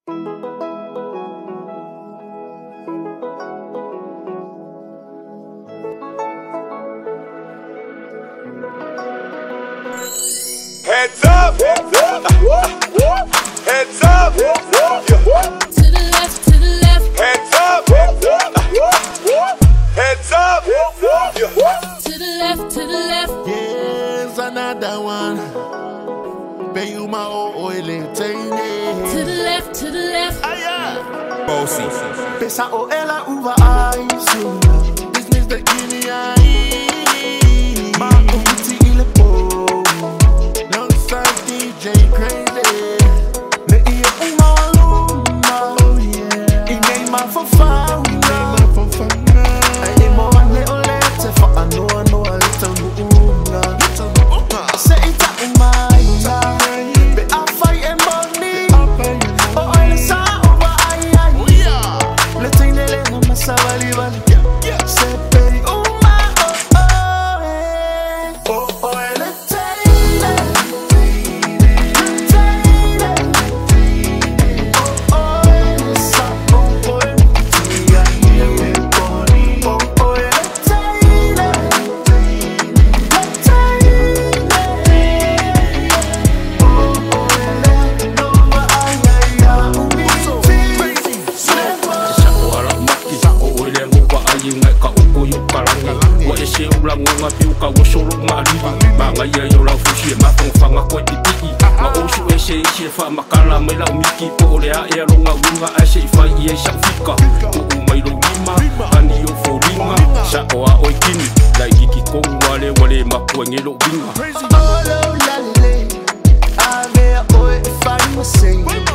Heads up, heads up, heads up, to the left, heads up, heads up, to the left, Here's another one. Pay you my oil and Teine. to the left, Bose. Pesa o ela uva eyes. This means the Kini. Ma uti ile po. Alongside DJ Krazy. Le ie uma waluma. Oh yeah. Inay ma fafana. Ay mo ane olete fa ano a little muunga. Say ita umaya. Be a fight and money. Oh ela sa uva ay. Le Teine le na masawali wali. Se pay uma oh ela Teine. Oh ela sa oh tia ye boni. Oh ela Teine. Oh ela nova ay umi. Wa ese ulang nga piuka wo solo mali manga ye yo la fushi ma fanga ko titi ma osu ese fa makala mai la miki po le a e ronga unga ese fa ye sha fika o mai lo lima ani yo fo lima sa o a oi kini la iki ko wale ma ko ngelo binga Oh, la, la, la, I may, oh, if I must say.